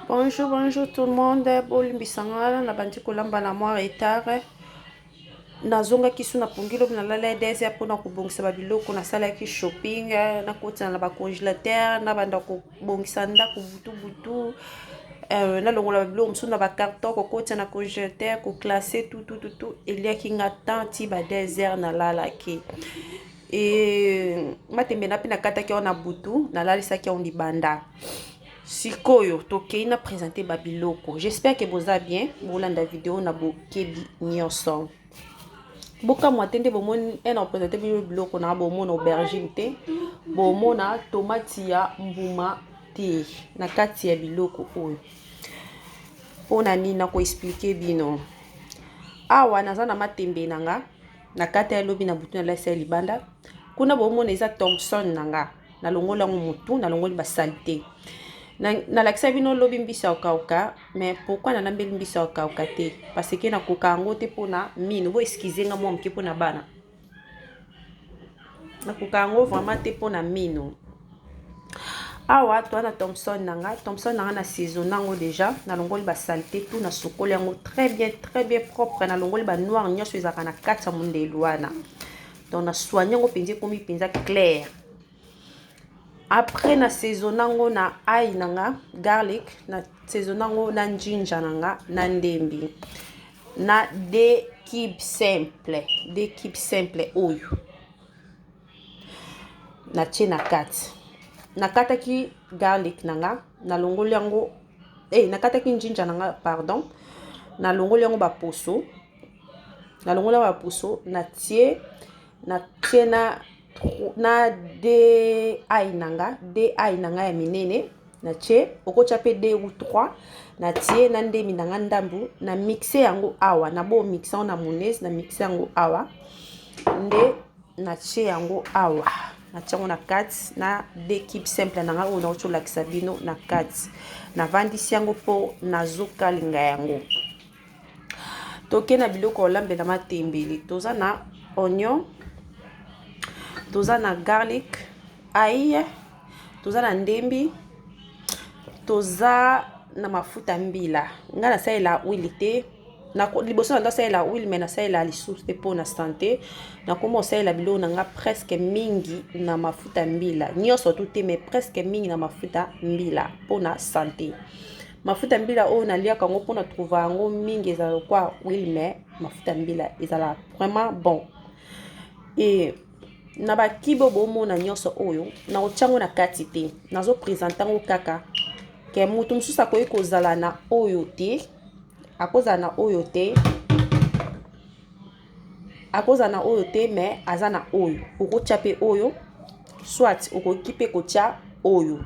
Bonjour, bonjour tout le monde. Bolimbisanga na bandi kolamba na mwa retard. Nazonga kisu na pungilo na lala desi apona kubongisa babiloko na sala ki shopping na kotina na ba congélateur na banda ko bongisa ndako butu butu. Na longola babiloko musu na ba carton ko kotina na congélateur ko classer tout elia ki ngata ti ba désert na lala ki. Matembe na pina kata ki ona butu na lalisa ki on libanda. Sikoyo tokei na présenter babiloko. J'espère que vous allez bien. Bolanda vidéo na bokebi nyonso. Boka mwatende bomoni ena présenter biloko na bomona aubergine te. Bomona tomate ya mbuma te na kati ya biloko oyo. Pona nini na ko expliquer bino. Awa naza na matembe nanga na kati ya lobi na butu na lasa libanda. Kuna bomona eza Thompson nanga na longola mutu na longoli ba salté. Na lakisa bino lobi mbisa okauka, mais pourquoi na lambeli mbisa okauka te? Parce que na kokango te pona mino, bo excusez nga mwa mke pona bana. Na kokango vraiment te pona mino. Awa to na Thompson nanga na saison nango déjà, na longoli ba saleté tout na sokoli yango très bien propre na longoli ba noir nyonso ezaka na kati ya mondelo wana. Donc na soigner ngo penzi komi penza clair. Après na saisonango na ail nanga garlic na saisonango na ginger nanga na ndembi na deux cubes simple oyo na tie na kati na kataki garlic nanga na longoli yango na kataki ginger nanga pardon na longoli yango ba poso na tie na de ail nanga ya minene na tie okotia pe 2 ou 3 na tie na ndemi nanga ndambu na mixer yango awa na bo mixer na mayonnaise na mixer yango awa nde na tie yango awa na tiango na kati na deux cubes simple nanga oyo na otolakisa bino na kati na vandisi yango po nazokalinga yango. Toke na biloko olambela matembele toza na oignon, toza na garlic, ail, toza na ndembi, toza na mafuta mbila. Nga na salela huile te. Na liboso na salela huile mais na salela lisusu te po na santé. Na komo salela biloko na nga presque mingi na mafuta mbila. Nyonso tout te mais presque mingi na mafuta mbila po na santé. Mafuta mbila oyo naliaka ngo po na trouver yango mingi ezala kwa huile mais mafuta mbila ezala vraiment bon. Et na ba kibo bomona nyonso oyo na otiango na kati te nazo présenter ngo kaka ke mutu mususu akoki kozala na oyo te akozala na oyo te mais aza na oyo okotia pe oyo soit okoki pe kotia oyo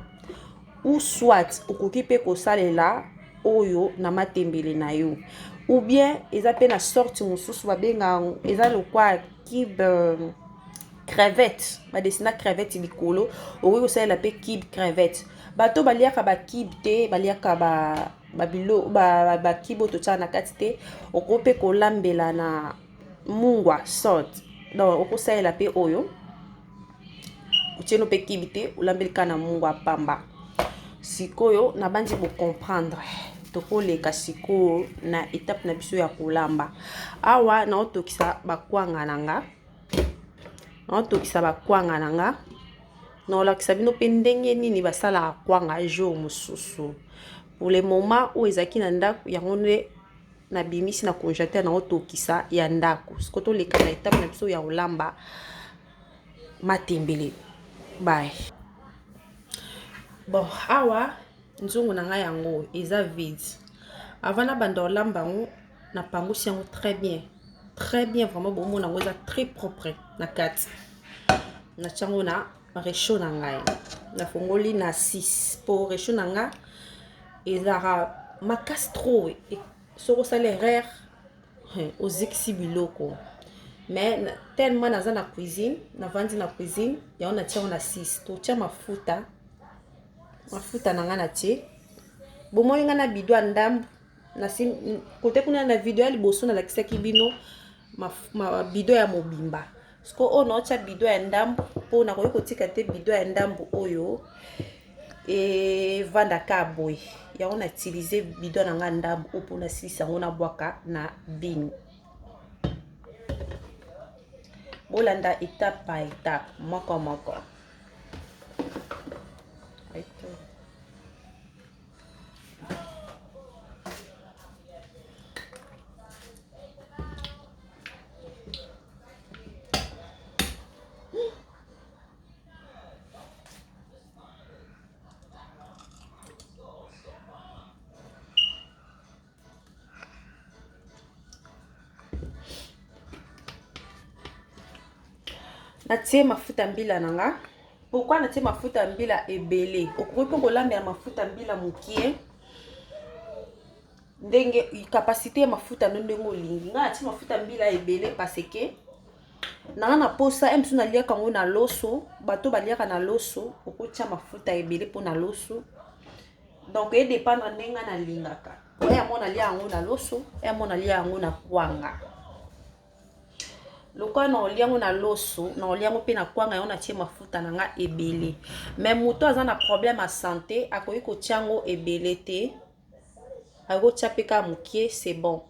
ou soit okoki pe kosalela oyo na matembele na yo ou bien eza pe na sorte mususu babenga eza lokwa kibe crevette ba desina crevette likolo okoki kosalela pe kibe crevette bato baliaka ba kibe te baliaka ba bilo ba kibo to na kati te okoki pe kolambela na mungwa salt donc okosalela pe oyo utieno pe kibe te olambelika na mungwa pamba. Sikoyo na bandi bo comprendre tokoleka sikoyo na étape na biso ya kolamba. Awa na otokisa bakwanga nanga na olakisa bino pe ndenge nini basala kwanga jour mosusu. Pour le moment où ezaki na ndako yango nde na bimisi na congélateur na otokisa ya ndako. Sikoto leka na étape na biso ya kolamba matembele. Bye. Bon, awa nzungu nanga yango eza vide. Avant na banda olamba ngo na pangusi yango très bien vraiment bon nango eza très propre na kati. Na tiango na réchaud na ngai. Na fongoli na 6 pour réchaud na nga ezara makastro et soko sale rare aux biloko. Mais tellement naza na cuisine, na vandi na cuisine, ya on a tiango na 6. To tia mafuta na nga na tie. Bomo nga na bidwa ndambu na sim kote kuna na video ya liboso na lakisaki bino ma bidwa ya mobimba. Sko o no tia bidwa ya ndambu po na koyi kotika te bidwa ya ndambu oyo et vanda ka boy ya on a utilisé bidon na nga ndambo pour na silisa ngo na bwaka na bin. Bolanda étape par étape moko moko. Natie mafuta mbila nanga. Pourquoi natie mafuta mbila ebele? Okoki ko lambela mafuta mbila mukie. Ndenge capacité mafuta ndenge olingi. Nga natie mafuta mbila ebele parce que nanga na posa emsu na liaka ngo na loso, bato baliaka na loso, okotia mafuta ebele po na loso. Donc e dépendre ndenga na lingaka. Oya mona lia ngo na loso, ya mona lia ngo na kwanga. Lokwa na oliango na loso, na oliango pe na kwanga yon atie mafuta nanga ebele. Mais moto aza na problème à santé, akoki ko tiango ebele te. Ako tia pe ka mukie, c'est bon.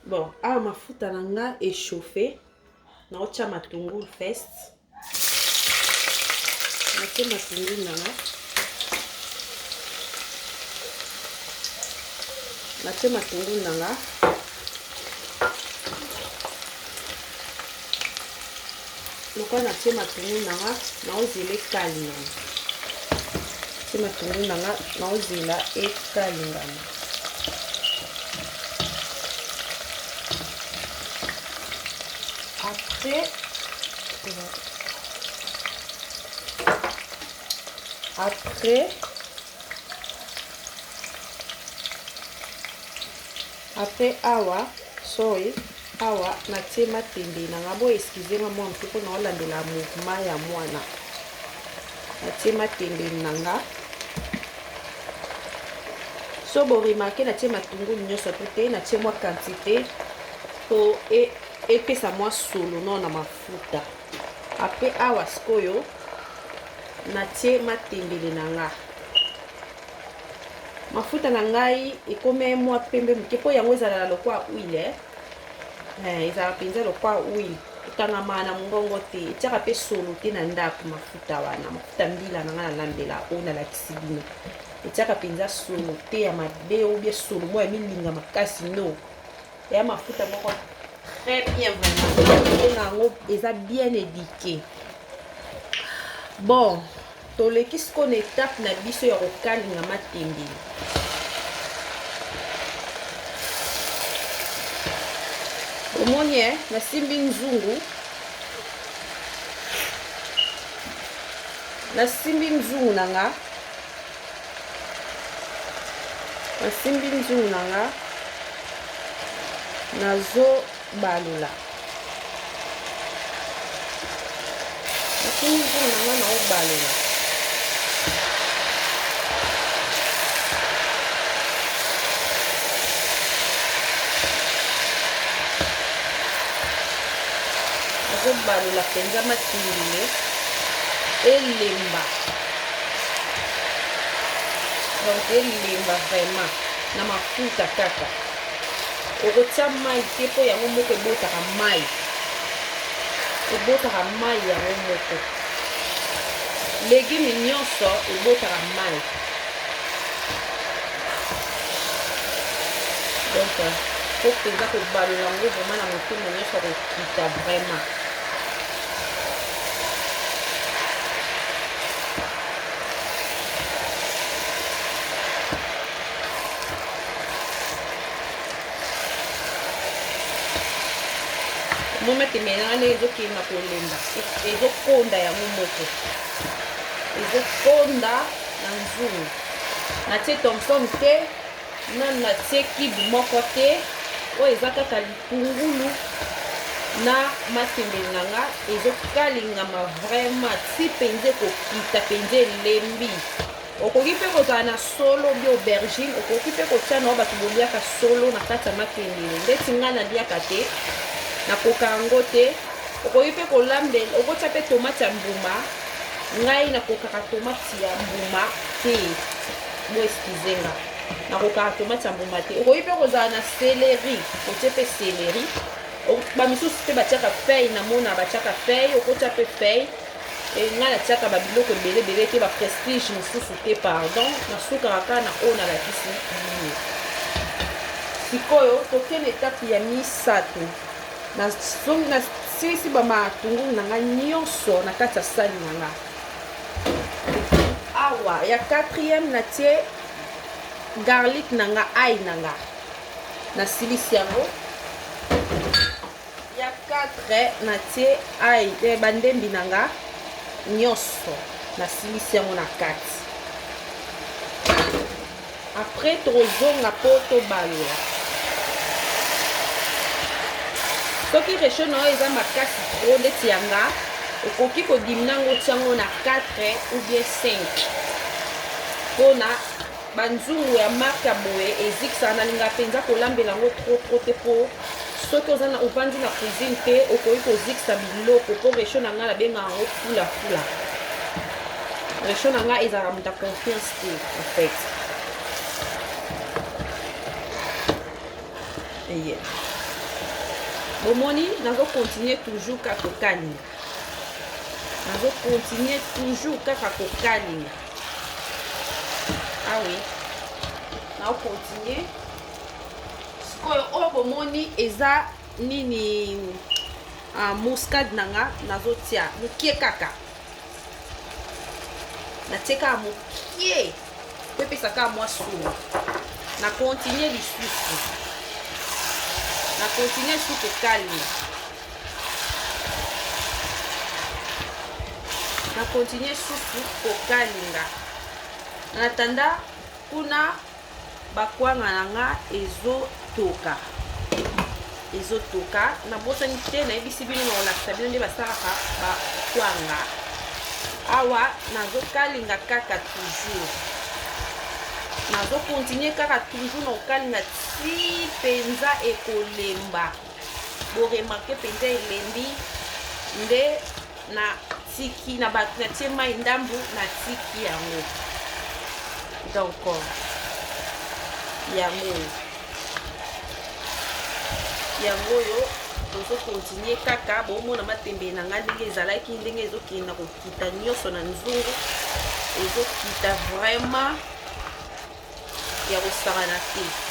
Bon, a mafuta nanga échauffé. Na otia matungulu first. Na tia matungulu nanga. Na tia matungulu nanga. Lokwa na tia matungulu nanga na ozela ekalingana. Tia matungulu nanga na ozela ekalingana. Après awa sorry awa na tie matende nanga bo excusez-moi moi mpo na olandela mouvement ya mwana. Na tie matende nanga. So bo remarquer na tie matungulu nyonso te na tie moi quantité po epesa moi solo non na mafuta. Après awa skoyo na tie matembele nanga. Mafuta na ngai ekome moi pembe muke po yango ezala lokwa huile ezala penza lokwa huile ekangama na mongongo te etiaka pe solo te na ndako mafuta wana mafuta mbila nanga na lambela oyo nalakisi bino etiaka penza solo te ya mabe ou bien solo moi ya milinga makasi no ya mafuta moko très bien vraiment yango eza bien éduqué. Bon toleki siko na étape na biso ya kokalinga matembele. Omoni nasimbi nzungu. Nasimbi nzungu nanga. Nasimbi nzungu nanga. Nazo balula. Nasimbi nzungu nanga na obalula. Balula penza matindile elemba. Donc elemba vraiment na mafuta kaka. Okotia mai te po yango moko ebotaka mai. Ebotaka mai yango moko. Légumes nyonso ebotaka mai. Donc faut penza ko balula yango vraiment na motumo nyonso kokita vraiment. Momete menanga ezokenda kolemba ezokonda yango moko ezokonda na nzungu natie Thomson te nanu natie kibu moko te oyo eza kaka litungulu na matembele nanga ezokalingama vraiment ti penza ekokita penza elembi. Okoki pe kozala na solo bi aubergine okoki pe kotia na oyo bato boliaka solo na kati ya matembele ndeti nga naliaka te nakoka yango te okoki mpe kolambela okotia mpe tomate ya mbuma ngai nakokaka tomate ya mbuma te bo eskizenga nakokaka tomate ya mbuma te okoki mpe kozala na céleri otie mpe céleri bamisusu mpe batiaka feuille na mona batiaka feuille okotia mpe feuille ngai natiaka babiloko ebele te baprestige mosusu te pardon nasukaka kaka na oyo nalakisi bino sikoyo tokende etape ya misato nasilisi bamatungulu na ngai nyonso na kati ya sani na ngai awa ya 4e natie garlic na nga ai na nga nasilisi yango ya 4 natie ai bandembi na nga nyonso nasilisi yango na kati après tozonga po tobalola soki recho na oyo eza makasi tro ndeti yanga okoki kodimina yango tiango na 4 ou bien 5 mpona banzungu ya marke ya boye ezikisaka nalinga mpenza kolambela yango tro te po soki ovandi na cuisine te okoki kozikisa biloko mpo recho na ngai nabengaka yango fulafula recho na ngai ezalaka muta confiance te en fait eye bomoni nazokontinue toujours kaka kokalinga nazokontinue toujours kaka kokalinga ah oui naokontinue sikoyo oyo bomoni eza nini muscade nanga nazotia mokie kaka natie kaka mokie po epesaka mwa suma nakontinue lisusu nakontinue su kokalinga nakontinue susu kokalinga natanda kuna bakwanga nanga ezotoka nabosani te nayebisi bino na kolakisa bino nde basalaka bakwanga awa nazokalinga kaka toujours nazokontinue kaka toujours na kokalinga ti mpenza ekolemba boremarke mpenza elembi nde na tiki natie mai ndambu na tiki yango donc yango oyo tozokontinue kaka bomona matembele na ngai ndenge ezalaki ndenge ezokenda kokita nyonso na nzungu ezokita vraiment ya kosakana te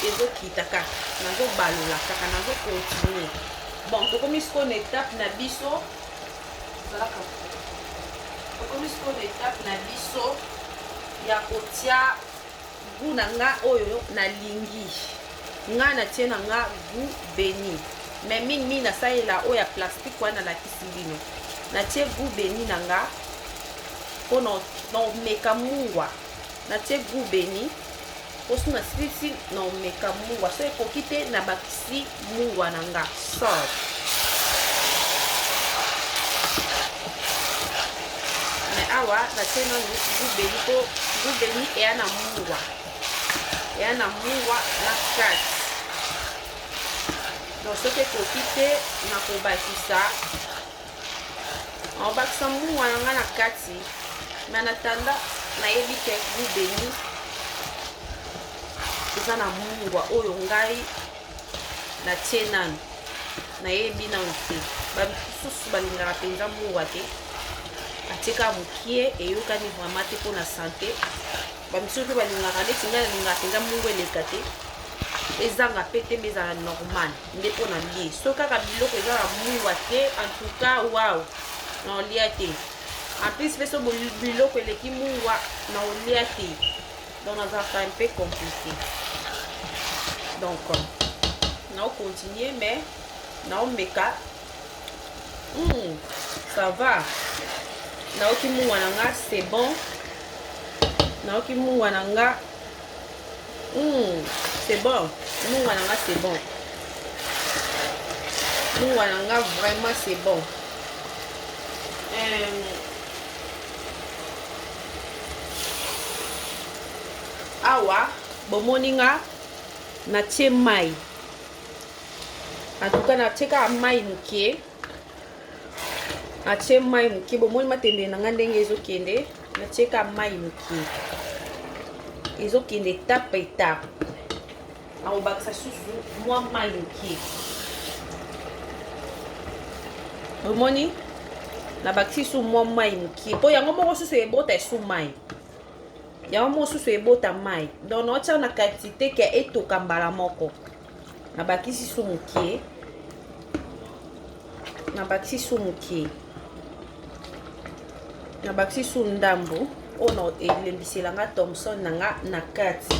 ezokita kaka nazobalola kaka nazokontinue bon tokomi sikoyo na etape na biso ya kotia gu na nga oyo nalingi nga natie na nga gu beni me mingi nasalela oyo ya plastique wana nalakisi bino natie gu beni na nga mpo naomeka mungwa natie gu beni poso nasilisi naomeka mungwa so ekoki te nabakisi mungwa na nga salt me awa natie nanu gubeni po gubeni eya na mungwa na kati donc soki ekoki te nakobakisa mungwa na nga na kati me natanda nayebi te gubeni eza na mungwa oyo ngai natie nanu nayebi nanu te bamisusu balingaka mpenza mungwa te atieka mokie eyokani vraiment te mpona sante bamisusu mpe balingaka neti ngai nalingaka mpenza mungwa eleka te ezanga pe te mbe ezala normal nde mpona lie so kaka biloko eza na mungwa te en tout cas waw na olia te en plus mpe so biloko eleki mungwa na olia te donc nazalaka un peu compliqué donc naocontinue mais naomeka ça va naoki mungwa na nga c'est bon naoki mungwa na nga c'est bon mungwa na nga c'est bon mungwa na nga vraiment c'est bon awa bomoninga na tie mai. En tout cas na tieka mai mukie. Na tie mai mukie bomoni matembele na nga ndenge ezokende. Na tieka mai mukie. Ezokende étape étape. Aobakisa susu mwa mai mukie. Bomoni na bakisi su mwa mai mukie. Po yango moko susu ebota esu mai. Yango moko susu ebota mai. Donc na otia na quantité ke etoka mbala moko. Na bakisi su mukie. Na bakisi su mukie. Na bakisi su ndambo. Ono elembisela nga Thomson nanga na kati.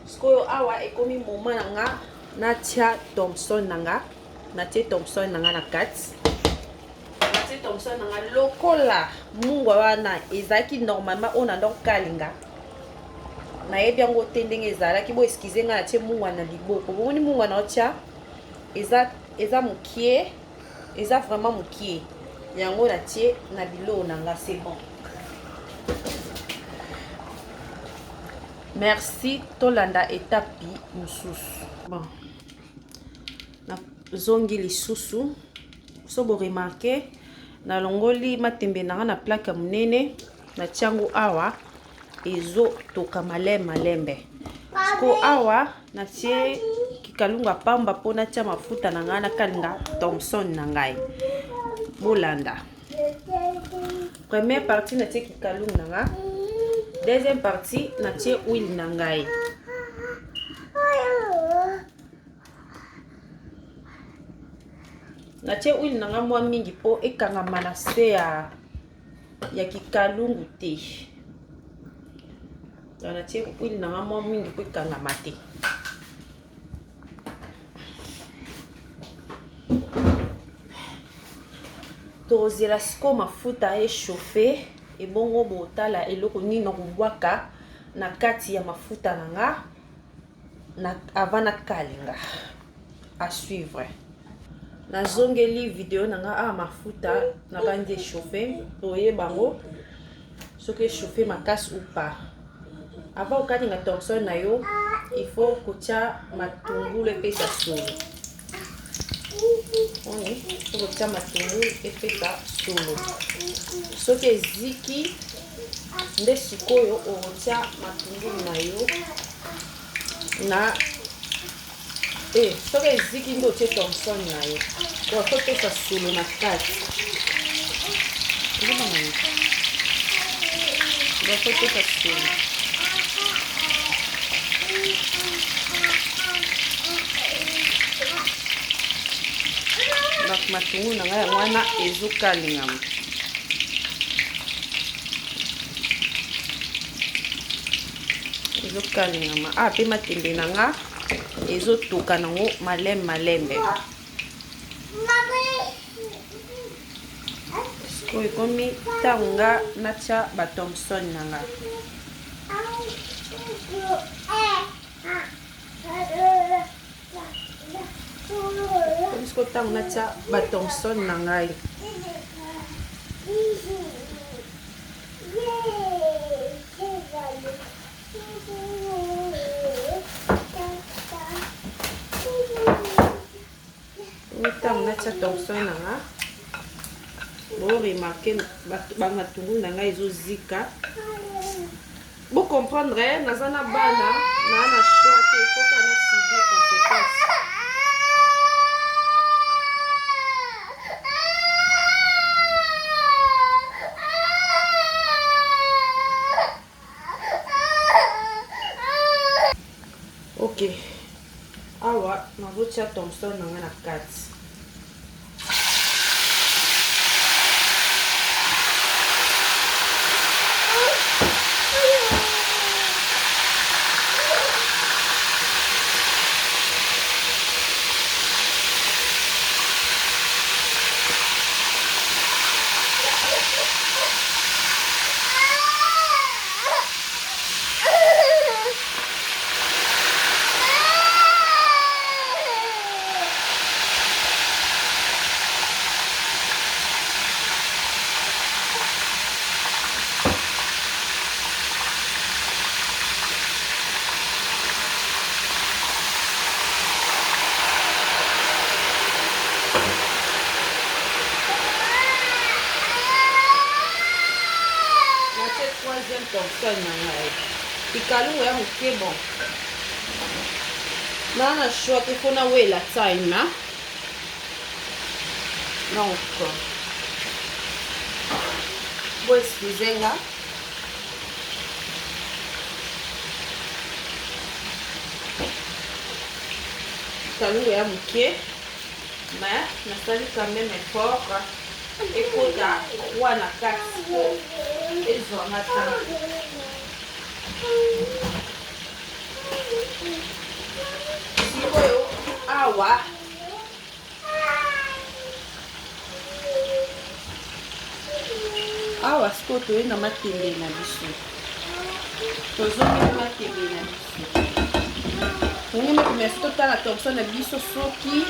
Sikoyo awa ekomi moma nanga natia Thomson nanga. Natie Thomson nanga na kati. Natie Thomson nanga lokola mungwa wana ezaki normalement ona ndok kalinga. Na yebi yango te ndenge ezalaki bo excuse nga natie mungwa na liboko. Bomoni mungwa na otia eza mukie. Eza vraiment mukie. Yango natie na bilo nanga c'est bon. Merci tolanda etapi mususu. Bon. Na zongi lisusu. So bo remarquer na longoli matembe nanga na plaque munene na tiango awa ezo toka malembe. Sko awa na tie kikalunga pamba pona tia mafuta nanga na kalinga Thomson nangai. Bolanda. Première partie na tie kikalunga nanga. Deuxième partie na tie huile nangai. Na tie huile nanga mwa mingi po ekangama na se ya kikalungu te. Na tie huile nanga mwa mingi po ekangama te. Tozela siko mafuta échauffé et bongo botala eloko nini na kubwaka na kati ya mafuta nanga na avant na kalinga. À suivre. Na zongeli video nanga a mafuta na bandi échauffé toye bango soki échauffé makasi ou pas. Avant okalinga Thomson na yo il faut kotia matungulu epesa solo. On est pour kotia matungulu epesa solo. Soki eziki nde sikoyo okotia matungulu na yo na soki eziki nde otie Thomson na yo. Donc faut pesa solo na kati. Donc faut pesa solo. Donc matungulu nanga yango wana ezokalingama. Ezokalingama. Ah pe matembe nanga ezotoka nango malembe. Sikoyo komi tanga natia ba Thomson nanga. Sikoyo tanga natia ba Thomson nanga. Tanga natia Thomson nanga. Bon remarquer ba matungulu nanga ezozika. Bon comprendre nazana bana na choix que il faut qu'on a suivi conséquences. OK. Awa nazotia Thomson nanga na kati. deuxième torsion na ngai ikalungu ya moke bon na choix te fona wela time donc bo excuse nga ikalungu ya moke mais nasali quand même effort ekota wana kati ezwanga ntango sikoyo awa sikoyo toye na matembele na biso tozongi na matembele na biso tongi mekomea so totala torsion na biso soki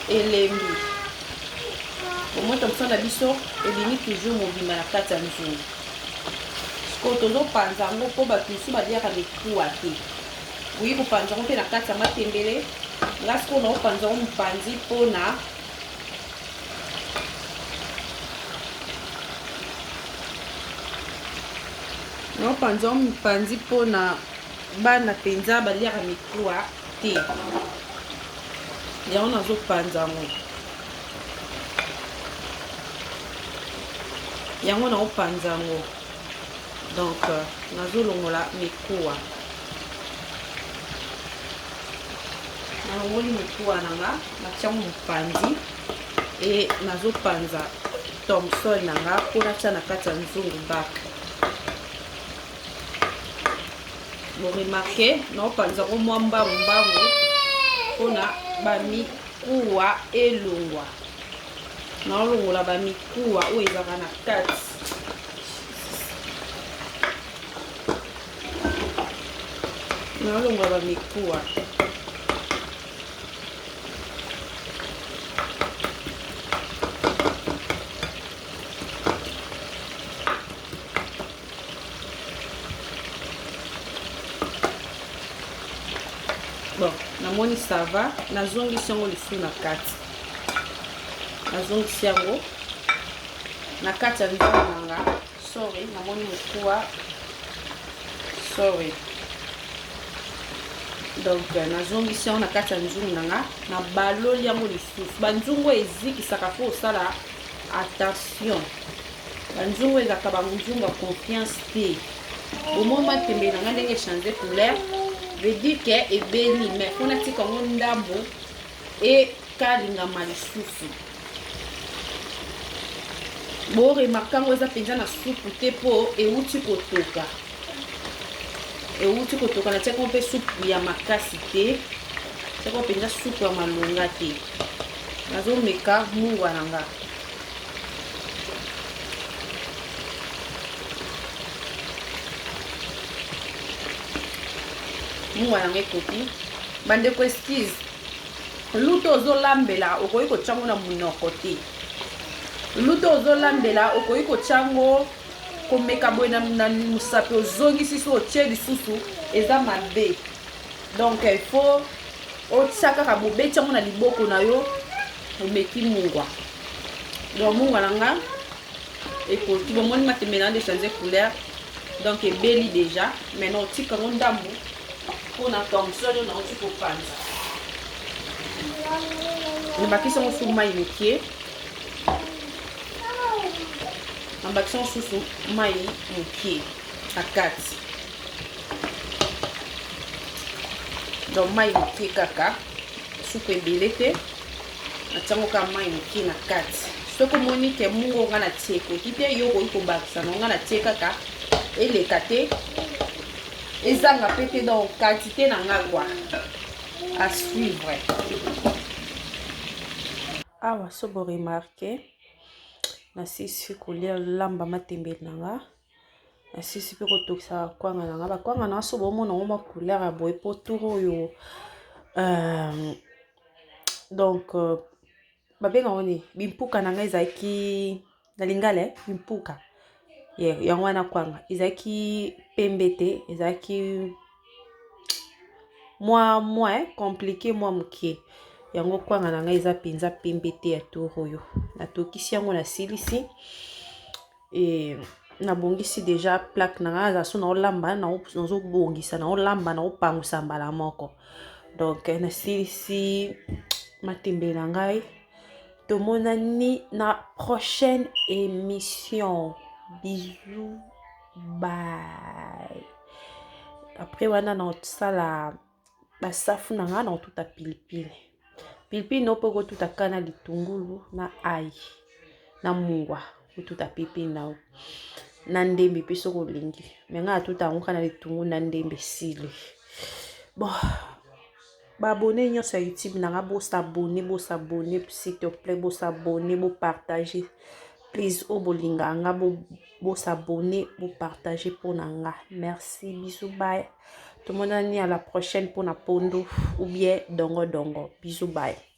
elembi omoi torsion na biso ebimi toujours mobima na kati ya nzungu sikoyo tozopanza yango mpo bato mosusu baliaka mikuwa te oyi kopanza yango mpe na kati ya matembele nga sikoyo naopanza yango mopanzi mpona naopanza yango mopanzi mpona bana mpenza baliaka mikuwa te yango nazopanza yango yango naopanza yango donc nazolongola mikuwa nalongoli mikuwa nanga natiango mopanzi e nazopanza torsion nanga mpo natia na kati ya nzungu baka boremarke naopanza yango mwa mbambu mpona bamikuwa elongwa naolongola bamikuwa oyo ezaka na kati naolongola bamikuwa bon namoni sava nazongisi yango lisusu na kati nazongisi yango na kati ya nzungu nanga sorry namoni mokuwa sorry donc nazongisi yango na kati ya nzungu nanga na baloli yango lisusu banzungu ezikisaka po osala attention banzungu ezaka banzungu ya confiance te bomoi matembele nanga ndenge changer couleur veut dire que ebeli mais fona tika ngo ndambo ekalingama lisusu bo remarque ngo eza penza na supu te po euti kotoka na tiako mpe supu ya makasi te tiako penza supu ya malonga te nazomeka mungwa nanga mungwa nanga ekoti bandeko excuse luto ozolambela okoki kotyango na munoko te luto ozolambela okoki kotyango komeka boye na mosapi ozongisi so otie lisusu eza mabe donc il faut otia kaka bobeti yango na liboko na yo omeki mungwa donc mungwa nanga ekoti bomoni matembele na déchanger couleur donc ebeli déjà maintenant otika ngo ndambo mpona torsion oyo nauti kopanza nabakisi yango su mai mokie nabakisi yango susu mai mokie na kati donc mai mokie kaka supu ebele te natiango kaka mai mokie na kati soki omoni ke mungu nga na tie ekoki te yo okoki kobakisa na nga na tie kaka eleka te ezanga pe te donc quantité na nga kwa à suivre awa so bo remarque nasisi kolia lamba matembele nanga nasisi pe kotokisa kwanga nanga bakwanga nanga so bomona ngo ma couleur ya boye po tour oyo donc babenga oni bimpuka nanga ezalaki na lingala bimpuka yango wana kwanga ezalaki pembe te ezalaki moi compliqué moi mokie yango kwanga nanga eza penza pembe te ya tour oyo natokisi yango na silisi nabongisi déjà plaque na nga aza so na olamba nazobongisa na olamba na opangusa mbala moko. Donc nasilisi matembele na ngai. Tomonani na prochaine émission. Bisous, bye. Après wana na osala basafu na nga na otuta pilipili. Pilipili no poko tuta kana litungulu na ai na mungwa otuta pilipili na ndembe pe soko lingi. Menga tuta ngoka na litungulu na ndembe sili. Bon, ba abonné nyonso ya YouTube na nga bo s'abonner s'il te plaît, bo s'abonner, bo partager. Please obolinga nga bo s'abonner, bo partager pour nga. Merci, bisous, bye. Tout le monde à la prochaine pour na pondo ou bien dongo dongo. Bisous, bye.